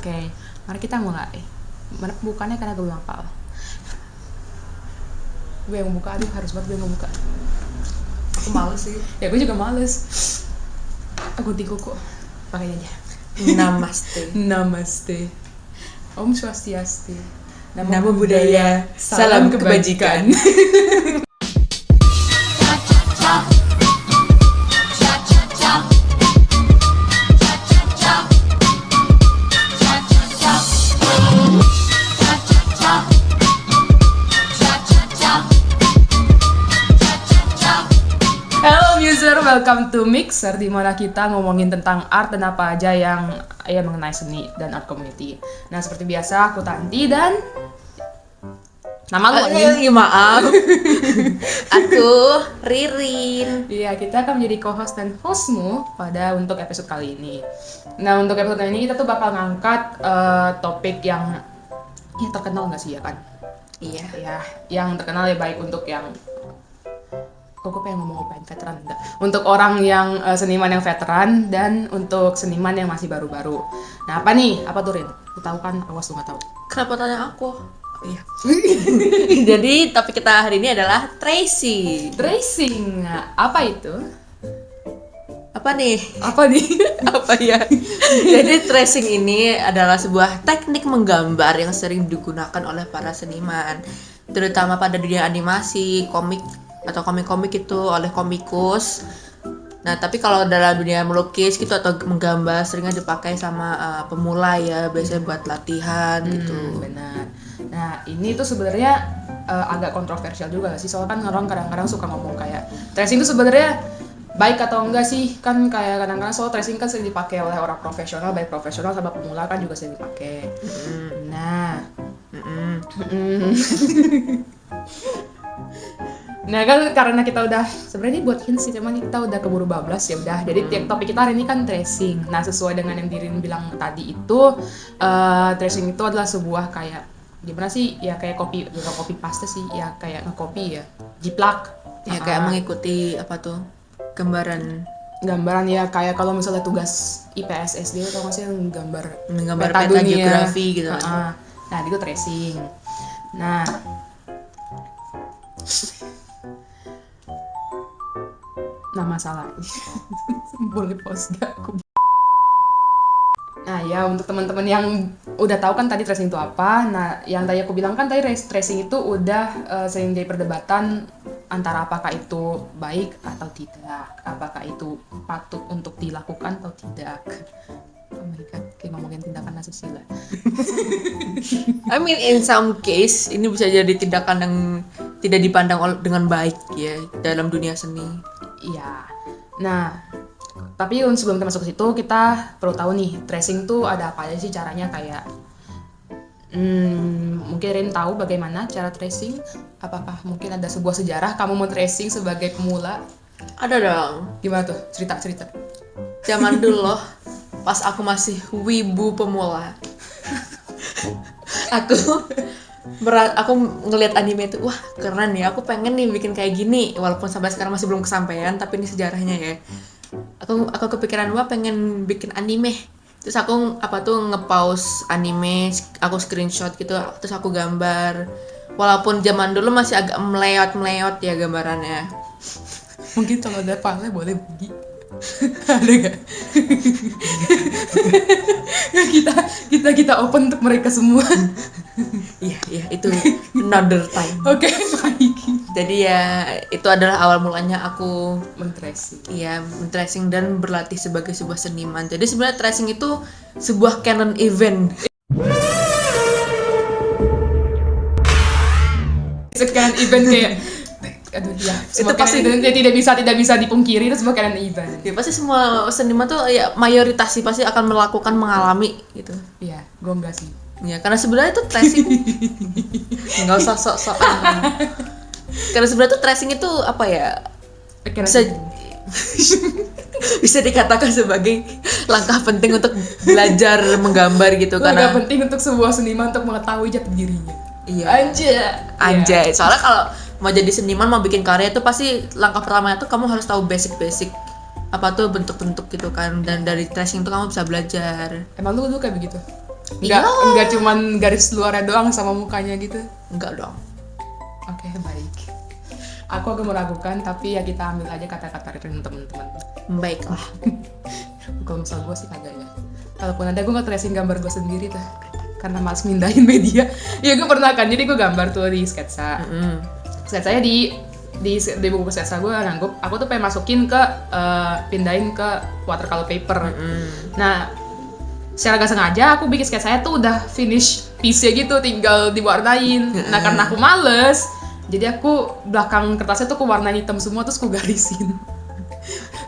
Oke, mari kita mulai. Bukannya karena gue belum hafal. Gue yang buka, aduh harus banget gue yang buka. Aku males sih. Ya gue juga males. Aku gunting kuku, pakai aja. Namaste. Namaste. Om Swastiastu. Namo Buddhaya. Salam kebajikan. Hello user, welcome to Mixer, di mana kita ngomongin tentang art dan apa aja yang mengenai seni dan art community. Nah, seperti biasa aku Tanti dan nama lu Anin. Maaf. Aku Ririn. Iya, kita akan menjadi co-host dan hostmu untuk episode kali ini. Nah, untuk episode kali ini kita tuh bakal ngangkat topik yang terkenal nggak sih ya kan? Iya. Ya, yang terkenal ya baik untuk yang gue pengen ngomong veteran enggak? Untuk orang yang seniman yang veteran dan untuk seniman yang masih baru-baru. Nah, apa nih? Apa tuh Rin? Lu tahu kan? Awas lu nggak tahu. Kenapa tanya aku? Oh, iya. Jadi topik kita hari ini adalah tracing. Tracing. Nah, apa itu? Apa nih? Apa nih? Apa ya? Jadi tracing ini adalah sebuah teknik menggambar yang sering digunakan oleh para seniman, terutama pada dunia animasi, komik atau komik-komik itu oleh komikus. Nah, tapi kalau dalam dunia melukis gitu atau menggambar seringnya dipakai sama pemula ya, biasanya buat latihan gitu. Benar. Nah, ini tuh sebenarnya agak kontroversial juga gak sih? Soalnya kan orang kadang-kadang suka ngomong kayak tracing itu sebenarnya baik atau enggak sih? Kan kayak kadang-kadang soal tracing kan sering dipakai oleh orang profesional, baik profesional sama pemula kan juga sering dipakai. Nah, nah kan karena kita udah sebenarnya ini buat hints sih, cuman kita udah keburu bablas ya udah. Jadi topik kita hari ini kan tracing. Nah, sesuai dengan yang Dirin bilang tadi itu, tracing itu adalah sebuah kayak gimana sih ya, kayak bukan copy paste sih ya, kayak nge-copy ya, jiplak Ya kayak mengikuti apa tuh? gambaran ya, kayak kalau misalnya tugas IPS SD atau nggak sih yang gambar peta dunia. geografi gitu kan. Nah, itu tracing. Nah, masalah boleh pause gak aku? Nah ya, untuk teman-teman yang udah tahu kan tadi tracing itu apa. Nah, yang tadi aku bilang kan tadi tracing itu udah sering jadi perdebatan antara apakah itu baik atau tidak, apakah itu patut untuk dilakukan atau tidak. Oh my god, kayak ngomongin tindakan asusila. I mean in some case ini bisa jadi tindakan yang tidak dipandang dengan baik ya dalam dunia seni. Iya. Nah, tapi sebelum kita masuk ke situ, kita perlu tahu nih, tracing tuh ada apa aja sih caranya, kayak mungkin Rin tahu bagaimana cara tracing? Apakah mungkin ada sebuah sejarah kamu mau tracing sebagai pemula? Ada dong. Gimana tuh? Cerita. Zaman dulu loh, pas aku masih wibu pemula. aku ngelihat anime itu, wah keren ya, aku pengen nih bikin kayak gini, walaupun sampai sekarang masih belum kesampaian, tapi ini sejarahnya ya. Aku kepikiran, wah pengen bikin anime. Terus aku nge-pause anime, aku screenshot gitu, terus aku gambar. Walaupun zaman dulu masih agak meleot ya gambarannya. Mungkin kalau ada file boleh bagi. Ada gak? kita open untuk mereka semua. Iya, itu another time. Oke, baik. Jadi ya itu adalah awal mulanya aku Men-tracing dan berlatih sebagai sebuah seniman. Jadi sebenarnya tracing itu sebuah canon event. Sekarang event kayak aduh ya, Itu pasti tidak bisa dipungkiri, itu sebuah canon event. Ya pasti semua seniman tuh ya mayoritas sih pasti akan mengalami gitu. Iya, gue enggak sih. Ya karena sebenarnya itu tracing nggak usah sok-sokan. Karena sebenarnya tuh tracing itu apa ya? Bisa dikatakan sebagai langkah penting untuk belajar menggambar gitu, karena penting untuk sebuah seniman untuk mengetahui jati dirinya. Iya. Iya. Anjay. Soalnya kalau mau jadi seniman, mau bikin karya itu pasti langkah pertamanya tuh kamu harus tahu basic apa tuh bentuk-bentuk gitu kan, dan dari tracing tuh kamu bisa belajar. Emang lu kayak begitu? Enggak cuman garis luarnya doang sama mukanya gitu. Enggak dong. Oke, baik. Aku agak meragukan, tapi ya kita ambil aja kata-kata Ririn teman-teman. Baiklah. Kalau misal gue sih kagak ya. Kalaupun ada gue nggak tracing gambar gue sendiri tuh, karena malas mindahin media. Ya gue pernah kan, jadi gue gambar tuh di sketsa. Sketsanya di buku sketsa gue nanggup. Aku tuh pengen masukin ke pindahin ke watercolor paper. Nah, secara gak sengaja aku bikin sketsanya tuh udah finish piece-nya gitu, tinggal diwarnain. Nah, karena aku males, jadi aku belakang kertasnya tuh aku warnain hitam semua terus aku garisin.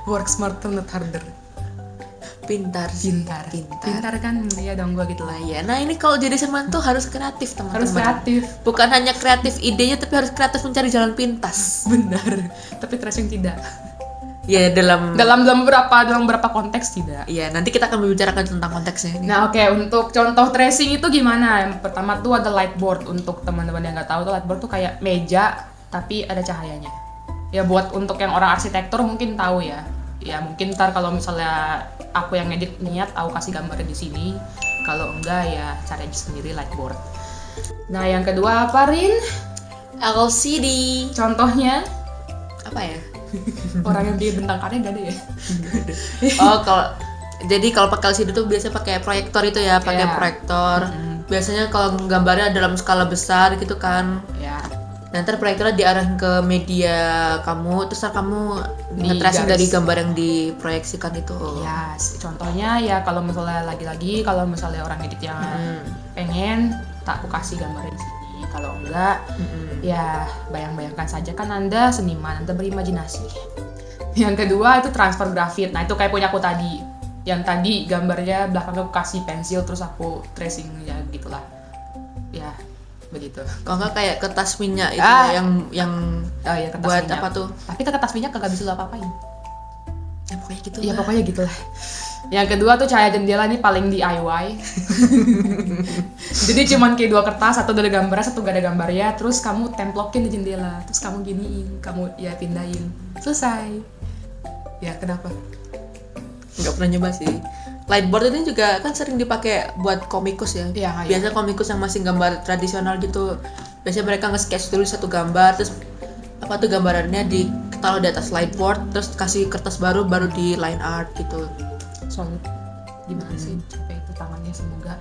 Work smarter not harder. Pintar Kan? Iya dong gue gitu lah. ya. Nah ini kalau jadi seniman tuh harus kreatif teman-teman. Harus kreatif. Bukan hanya kreatif idenya, tapi harus kreatif mencari jalan pintas. Benar. Tapi tracing tidak. Ya dalam beberapa konteks tidak. ya nanti kita akan membicarakan tentang konteksnya ini. Nah oke, untuk contoh tracing itu gimana? Yang pertama tuh ada lightboard. Untuk teman-teman yang nggak tahu tuh lightboard tuh kayak meja tapi ada cahayanya. Ya buat untuk yang orang arsitektur mungkin tahu ya. Ya mungkin ntar kalau misalnya aku yang ngedit niat aku kasih gambarnya di sini. Kalau enggak ya cari aja sendiri lightboard. Nah yang kedua apa Rin? LCD. Contohnya Apa ya? orang yang bikin bentang karet gak ada ya? Oh kalau pakai LCD tuh biasa pakai proyektor itu ya, pakai Iya. proyektor. Biasanya kalau gambarnya dalam skala besar gitu kan. Ya. Nanti proyektornya diarahin ke media kamu, terus kamu nge-tracing garis. dari gambar yang diproyeksikan itu. Ya, contohnya ya kalau misalnya lagi-lagi kalau misalnya orang edit yang pengen tak aku kasih gambarnya di sini. Kalau enggak, ya bayang-bayangkan saja kan Anda seniman, Anda berimajinasi. Yang kedua itu transfer grafit. Nah itu kayak punya aku tadi. Yang tadi gambarnya belakangnya aku kasih pensil terus aku tracing ya gitulah. Ya begitu. Kalau nggak kayak kertas minyak itu Ah. yang Oh ya kertas buat minyak. apa tuh? Tapi kertas minyak kagak bisa lo apa-apain. Ya pokoknya gitu. Ya lah. pokoknya gitulah. Yang kedua tuh cahaya jendela ini paling DIY. Jadi cuman kayak 2 kertas, satu ada gambarnya, satu gak ada gambarnya, terus kamu templokin di jendela, terus kamu giniin, kamu ya pindahin, selesai. Ya kenapa? Nggak pernah nyoba sih. Lightboard ini juga kan sering dipakai buat komikus ya. Iya, Biasa komikus yang masih gambar tradisional gitu. Biasanya mereka nge-sketch dulu satu gambar, terus apa tuh gambarannya ditaruh di atas lightboard, terus kasih kertas baru di line art gitu. Soalnya gimana sih capek itu tangannya, semoga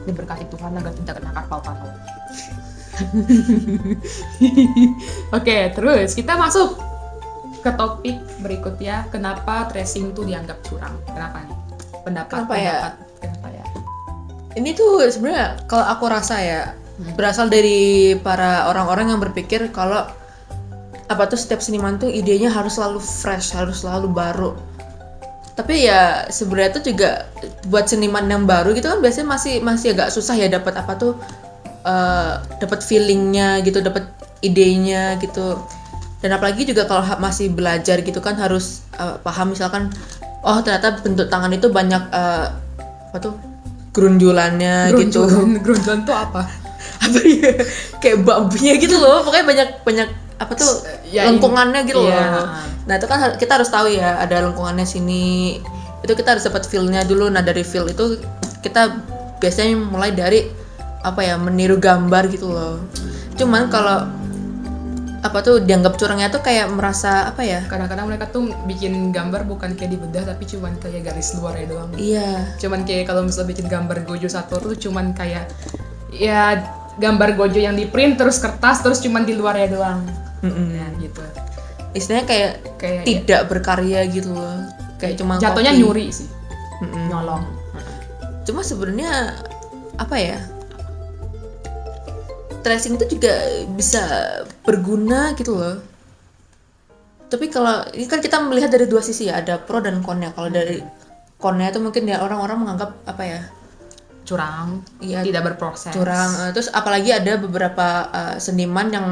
diberkati Tuhan agar tidak kena karpal tunnel. Oke, terus kita masuk ke topik berikutnya, kenapa tracing itu dianggap curang? Kenapa nih? Kenapa ya? Kenapa ya? Ini tuh sebenarnya kalau aku rasa ya berasal dari para orang-orang yang berpikir kalau apa tuh setiap seniman tuh idenya harus selalu fresh, harus selalu baru. Tapi ya sebenarnya tuh juga buat seniman yang baru gitu kan biasanya masih agak susah ya dapat apa tuh dapat feelingnya gitu, dapat idenya gitu. Dan apalagi juga kalau masih belajar gitu kan harus paham misalkan oh ternyata bentuk tangan itu banyak apa tuh gerunjulannya gitu. Gerunjulan tuh apa? Apa ya kayak bump-nya gitu loh, pokoknya banyak apa tuh Ya, lengkungannya gitu iya. loh. Nah itu kan kita harus tahu ya ada lengkungannya sini, itu kita harus dapat feel-nya dulu. Nah dari feel itu kita biasanya mulai dari apa ya meniru gambar gitu loh. Cuman kalau apa tuh dianggap curangnya tuh kayak merasa apa ya, Kadang-kadang mereka tuh bikin gambar bukan kayak dibedah tapi cuman kayak garis luarnya doang. iya Cuman kayak kalau misalnya bikin gambar Gojo satu tuh cuman kayak ya gambar Gojo yang di print terus kertas terus cuman di luarnya doang. Ya gitu. istilahnya kayak Kayak tidak berkarya gitu loh, kayak cuma jatuhnya copy. nyuri sih. Nyolong. Cuma sebenarnya apa ya, tracing itu juga bisa berguna gitu loh. Tapi kalau ini kan kita melihat dari dua sisi ya, ada pro dan konnya. Kalau dari konnya itu mungkin ya orang-orang menganggap apa ya, Curang, Iya, tidak berproses. curang. Terus apalagi ada beberapa seniman yang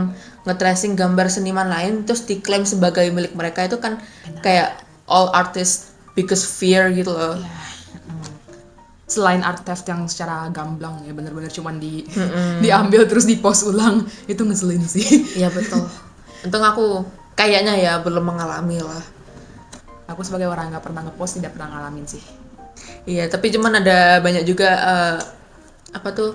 nge-tracing gambar seniman lain terus diklaim sebagai milik mereka, itu kan kayak all artists biggest fear gitu loh. Ya. Selain art theft yang secara gamblang ya bener-bener cuman diambil terus di-post ulang, itu ngeselin sih. Iya betul. Untung aku kayaknya ya belum mengalami lah. Aku sebagai orang yang nggak pernah ngepost tidak pernah ngalamin sih. Iya, tapi cuman ada banyak juga apa tuh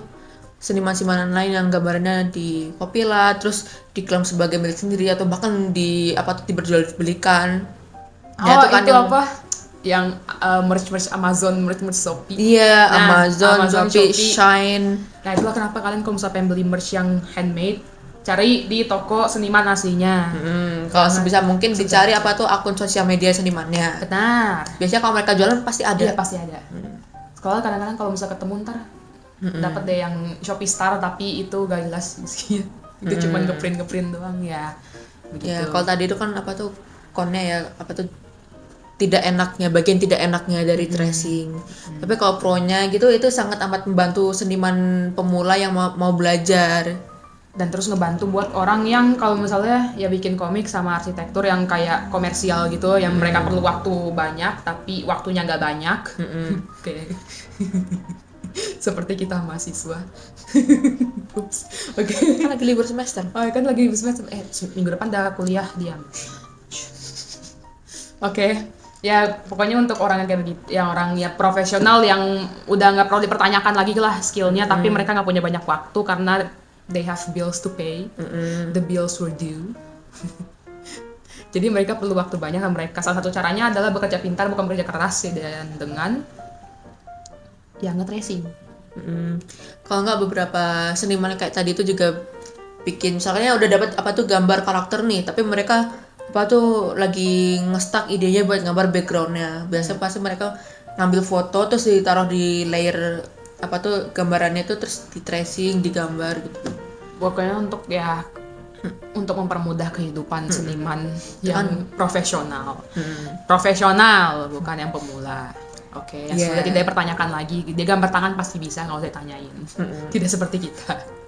seniman-seniman lain yang gambarnya di copy lah, terus diklaim sebagai milik sendiri atau bahkan di apa tuh diperjualbelikan. Ya Oh, itu kan itu apa? Yang merch Amazon, merch Shopee. Iya, Nah, Amazon, Shopee, Shine. Nah, itulah kenapa kalian kalau misalnya pengen beli merch yang handmade, cari di toko seniman aslinya. Kalau sebisa mungkin dicari apa tuh akun sosial media senimannya. Benar. Biasanya kalau mereka jualan pasti ada. Iya, pasti ada. Sekolah kadang-kadang kalau misalnya ketemu ntar dapat deh yang Shopee Star tapi itu gak jelas meski itu cuma ngeprint doang ya. Begitu. Ya, kalau tadi itu kan apa tuh konnya ya apa tuh tidak enaknya, bagian tidak enaknya dari tracing. Tapi kalau pro-nya gitu itu sangat amat membantu seniman pemula yang mau belajar. Dan terus ngebantu buat orang yang kalau misalnya ya bikin komik sama arsitektur yang kayak komersial gitu yang mereka perlu waktu banyak tapi waktunya nggak banyak. Kayak seperti kita mahasiswa. Ups. Oke. Kan lagi libur semester. Oh, kan lagi semester minggu depan udah kuliah diam. Oke. Ya pokoknya untuk orang yang kayak begitu, yang orang ya profesional yang udah nggak perlu dipertanyakan lagi lah skillnya, tapi mereka nggak punya banyak waktu karena they have bills to pay, the bills were due. Jadi mereka perlu waktu banyak dan mereka salah satu caranya adalah bekerja pintar bukan bekerja keras ya, dan dengan yang nge-tracing. Kalau nggak beberapa seniman kayak tadi itu juga bikin misalnya udah dapat apa tuh gambar karakter nih, tapi mereka apa tuh lagi nge-stuck idenya buat gambar backgroundnya. Biasa pasti mereka ngambil foto terus ditaruh di layer apa tuh gambarannya itu terus di tracing, digambar gitu. Pokoknya untuk ya untuk mempermudah kehidupan seniman yang profesional. Profesional bukan yang pemula. Oke, yang sudah tidak dipertanyakan lagi. Dia gambar tangan pasti bisa, nggak usah ditanyain. Tidak seperti kita.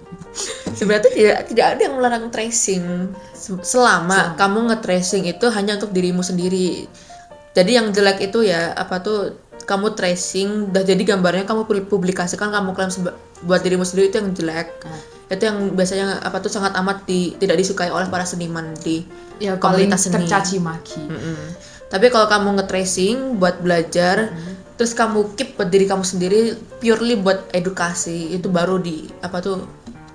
Sebenarnya tidak ada yang melarang tracing selama kamu nge-tracing itu hanya untuk dirimu sendiri. Jadi yang jelek itu ya apa tuh kamu tracing udah jadi gambarnya kamu publikasikan, kamu klaim buat dirimu sendiri, itu yang jelek. Itu yang biasanya apa tuh sangat amat tidak disukai oleh para seniman di Ya komunitas paling seni. tercaci maki. Tapi kalau kamu nge-tracing buat belajar, terus kamu keep buat diri kamu sendiri, purely buat edukasi, itu baru apa tuh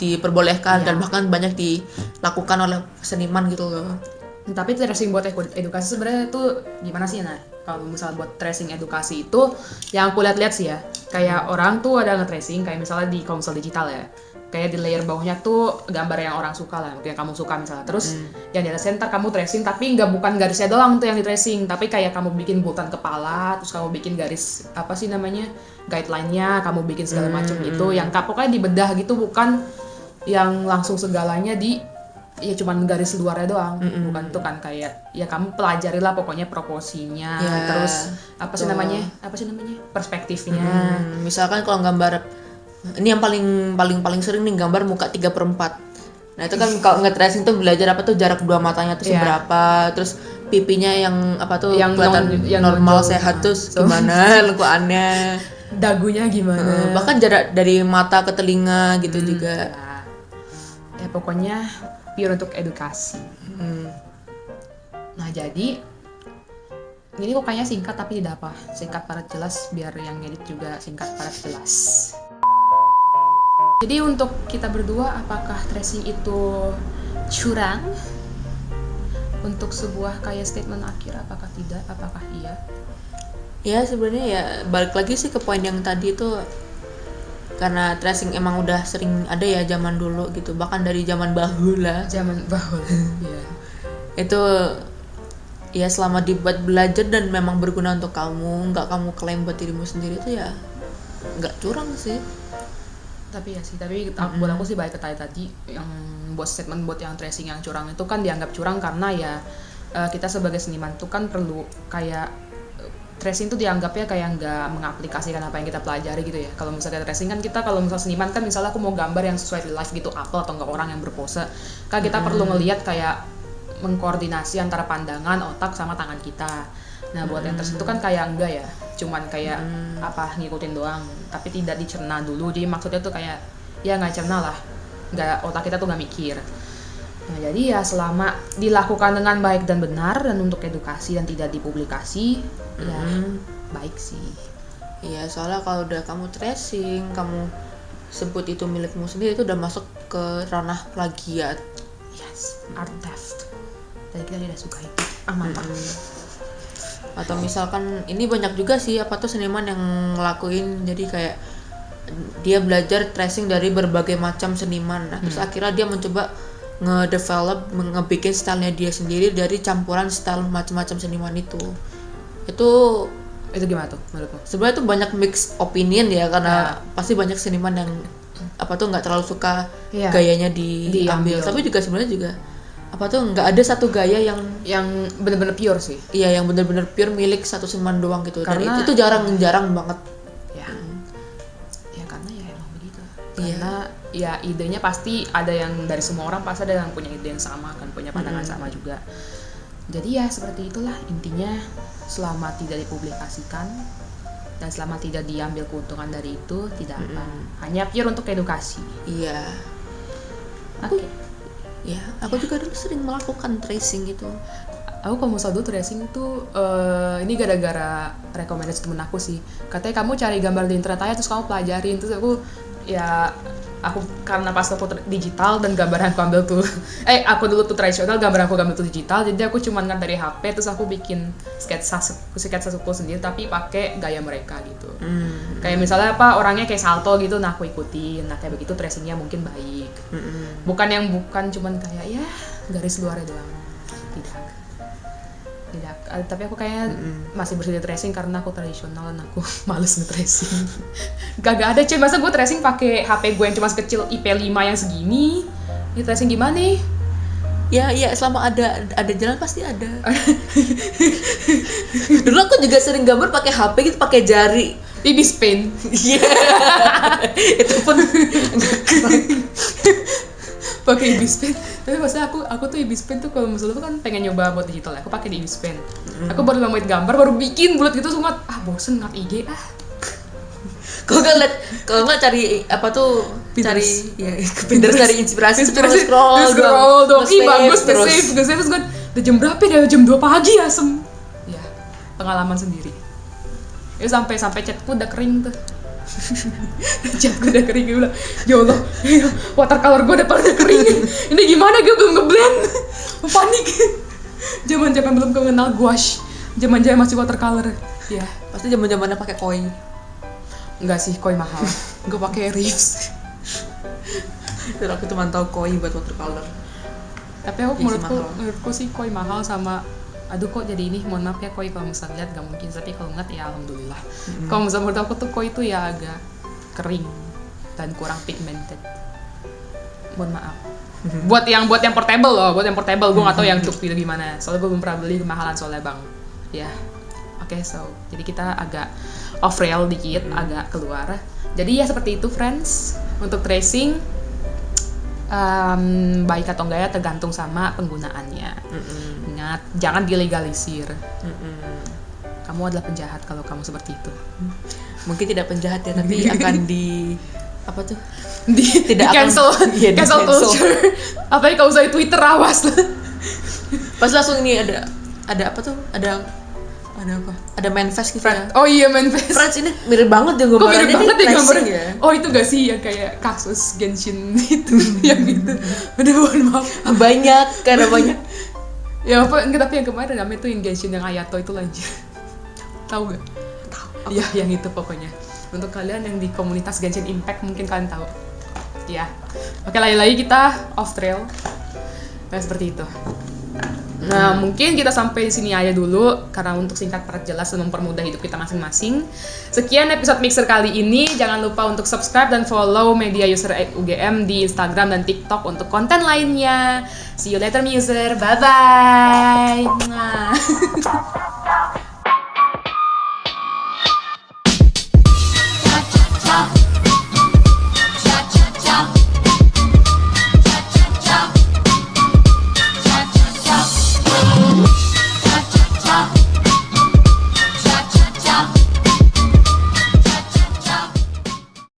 diperbolehkan dan bahkan banyak dilakukan oleh seniman gitu loh. Tapi tracing buat edukasi sebenarnya itu gimana sih? Nah, kalau misalnya buat tracing edukasi itu yang aku lihat-lihat sih ya, kayak orang tuh ada nge-tracing kayak misalnya di konsol digital ya, kayak di layer bawahnya tuh gambar yang orang suka lah, yang kamu suka misalnya. Terus yang di atas center kamu tracing, tapi bukan garisnya doang tuh yang di tracing, tapi kayak kamu bikin bulatan kepala, terus kamu bikin garis apa sih namanya, guideline-nya, kamu bikin segala macam gitu, yang pokoknya dibedah gitu, bukan yang langsung segalanya ya cuman garis luarnya doang. Bukan tuh kan kayak ya kamu pelajari lah pokoknya proporsinya, terus apa sih namanya perspektifnya. Misalkan kalau gambar ini yang paling sering nih, gambar muka 3/4. Nah itu kan kalau nge-tracing tuh belajar apa tuh jarak dua matanya tuh seberapa, terus pipinya yang apa tuh yang kelihatan yang normal nonjol, sehat tuh gimana lekuannya, dagunya gimana, bahkan jarak dari mata ke telinga gitu juga. Ya pokoknya pure untuk edukasi. Nah jadi ini kok kayaknya singkat tapi tidak apa, singkat padat jelas biar yang edit juga singkat padat jelas. Jadi untuk kita berdua, apakah tracing itu curang? Untuk sebuah kayak statement akhir, apakah tidak, apakah iya? Ya sebenarnya ya balik lagi sih ke poin yang tadi itu, karena tracing emang udah sering ada ya zaman dulu gitu, bahkan dari zaman bahula. Ya. Itu ya selama dibuat belajar dan memang berguna untuk kamu, nggak kamu klaim buat dirimu sendiri, itu ya nggak curang sih. Tapi buat aku sih balik ke tadi yang buat statement buat yang tracing yang curang itu kan dianggap curang karena ya kita sebagai seniman tuh kan perlu kayak tracing tuh dianggapnya kayak nggak mengaplikasikan apa yang kita pelajari gitu ya. Kalau misalnya tracing kan kita, kalau misalnya seniman kan misalnya aku mau gambar yang sesuai di live gitu, apel atau enggak orang yang berpose, kan kita perlu ngelihat kayak mengkoordinasi antara pandangan, otak sama tangan kita. Nah buat yang tracing itu kan kayak enggak ya, cuman kayak ngikutin doang, tapi tidak dicerna dulu. Jadi maksudnya tuh kayak ya nggak cerna lah, nggak, otak kita tuh nggak mikir. Nah jadi ya selama dilakukan dengan baik dan benar dan untuk edukasi dan tidak dipublikasi, ya baik sih. Iya, soalnya kalau udah kamu tracing, kamu sebut itu milikmu sendiri, itu udah masuk ke ranah plagiat. Yes, art theft. Tadi kita tidak suka itu. Mantap. Atau misalkan ini banyak juga sih apa tuh seniman yang ngelakuin, jadi kayak dia belajar tracing dari berbagai macam seniman. Nah, terus akhirnya dia mencoba ngedevelop, ngebikin stylenya dia sendiri dari campuran style macam-macam seniman itu. Itu gimana tuh menurutmu? Sebenarnya tuh banyak mixed opinion ya, karena pasti banyak seniman yang apa tuh nggak terlalu suka gayanya diambil. Tapi juga sebenarnya juga apa tuh nggak ada satu gaya yang benar-benar pure sih. Iya, yang benar-benar pure milik satu seniman doang gitu. Karena dan itu jarang banget. Ya karena ya emang begitu. Iya. Karena ya idenya pasti ada, yang dari semua orang pasti ada yang punya ide yang sama kan, punya pandangan sama juga. Jadi ya seperti itulah intinya, selama tidak dipublikasikan dan selama tidak diambil keuntungan dari itu, tidak apa, hanya pure untuk edukasi. Iya. Oke. Ya, aku juga dulu sering melakukan tracing gitu. Aku kalau misal dulu tracing tuh ini gara-gara rekomendasi temen aku sih. Katanya kamu cari gambar di internet aja terus kamu pelajarin. Terus aku karena pas aku digital dan gambar yang aku ambil tuh aku dulu tuh tradisional, gambar aku ambil tuh digital, jadi aku cuma ngan dari HP, terus aku bikin sketsa sendiri tapi pakai gaya mereka gitu. Kayak misalnya orangnya kayak salto gitu, nah aku ikutin. Nah kayak begitu tracingnya mungkin baik. Bukan cuman kayak ya garis luarnya doang. Tidak, tapi aku kayaknya masih bersedia tracing karena aku tradisional dan aku males nge-tracing. Gak ada cuy, masa gue tracing pakai HP gue yang cuma sekecil IP5 yang segini. Ini tracing gimana nih? Ya selama ada jalan pasti ada. Dulu aku juga sering gambar pakai HP gitu, pakai jari. Ibis pen. Iya. Itu pun pakai Ibis pen. Tapi maksudnya aku tuh Ibis pen tuh kalau misalnya tuh kan pengen nyoba buat digital ya, aku pakai di Ibis pen. Aku baru 5 menit gambar, baru bikin bulat gitu, semua bosen ngat IG kalau nggak cari apa tuh Pinterest. Pinterest cari inspirasi scroll dong. Ih bagus, nge-save terus gue udah jam berapa ya, jam 2 pagi asem. Ya pengalaman sendiri. Ya sampai chatku udah kering tuh. Chatku udah kering, gue bilang ya Allah, watercolor gue udah pada kering. Ini gimana, gue belum ngeblend. Panik. Zaman belum mengenal gouache, zaman masih watercolor. Ya pasti zaman pakai koi. Enggak sih, koi mahal. Gue pakai Reeves. Terus aku cuma tahu koi buat watercolor. Tapi aku menurutku sih koi mahal sama, aduh kok jadi ini, mohon maaf ya koi kalau misalnya lihat gak mungkin, tapi kalau ngeliat ya alhamdulillah. Kalau misalnya menurut aku tuh koi itu ya agak kering dan kurang pigmented. Mohon maaf. Buat yang portable loh, gue nggak tahu yang cukpil gimana. Soalnya gue belum pernah beli, kemahalan soalnya bang. Ya, oke, so jadi kita agak off rail dikit, agak keluar. Jadi ya seperti itu friends, untuk tracing baik atau enggak ya tergantung sama penggunaannya. Ingat, jangan dilegalisir. Kamu adalah penjahat kalau kamu seperti itu. Mungkin tidak penjahat ya, tapi akan apa tuh? Tidak cancel culture. Apalagi kalau usah Twitter, awas lah. Pas langsung ini ada apa tuh? Ada apa? Ada manifest gitu ya. Oh iya, manifest. Friends ini mirip banget ya gambarnya. Kok mirip banget ya gambarnya? Ya? Oh itu gak sih yang kayak kasus Genshin itu yang gitu. Udah mohon maaf. Banyak. Ya apa? Enggak, tapi yang kemarin namanya tuh yang Genshin yang Ayato itu aja. Tahu gak? Tahu. Ya yang itu pokoknya. Untuk kalian yang di komunitas Genshin Impact mungkin kalian tahu. Ya. Oke, lagi-lagi kita off trail. Nah, seperti itu. Nah, mungkin kita sampai di sini aja dulu karena untuk singkat perjelas dan mempermudah hidup kita masing-masing. Sekian episode Mixer kali ini. Jangan lupa untuk subscribe dan follow media user UGM di Instagram dan TikTok untuk konten lainnya. See you later, Muser. Bye bye.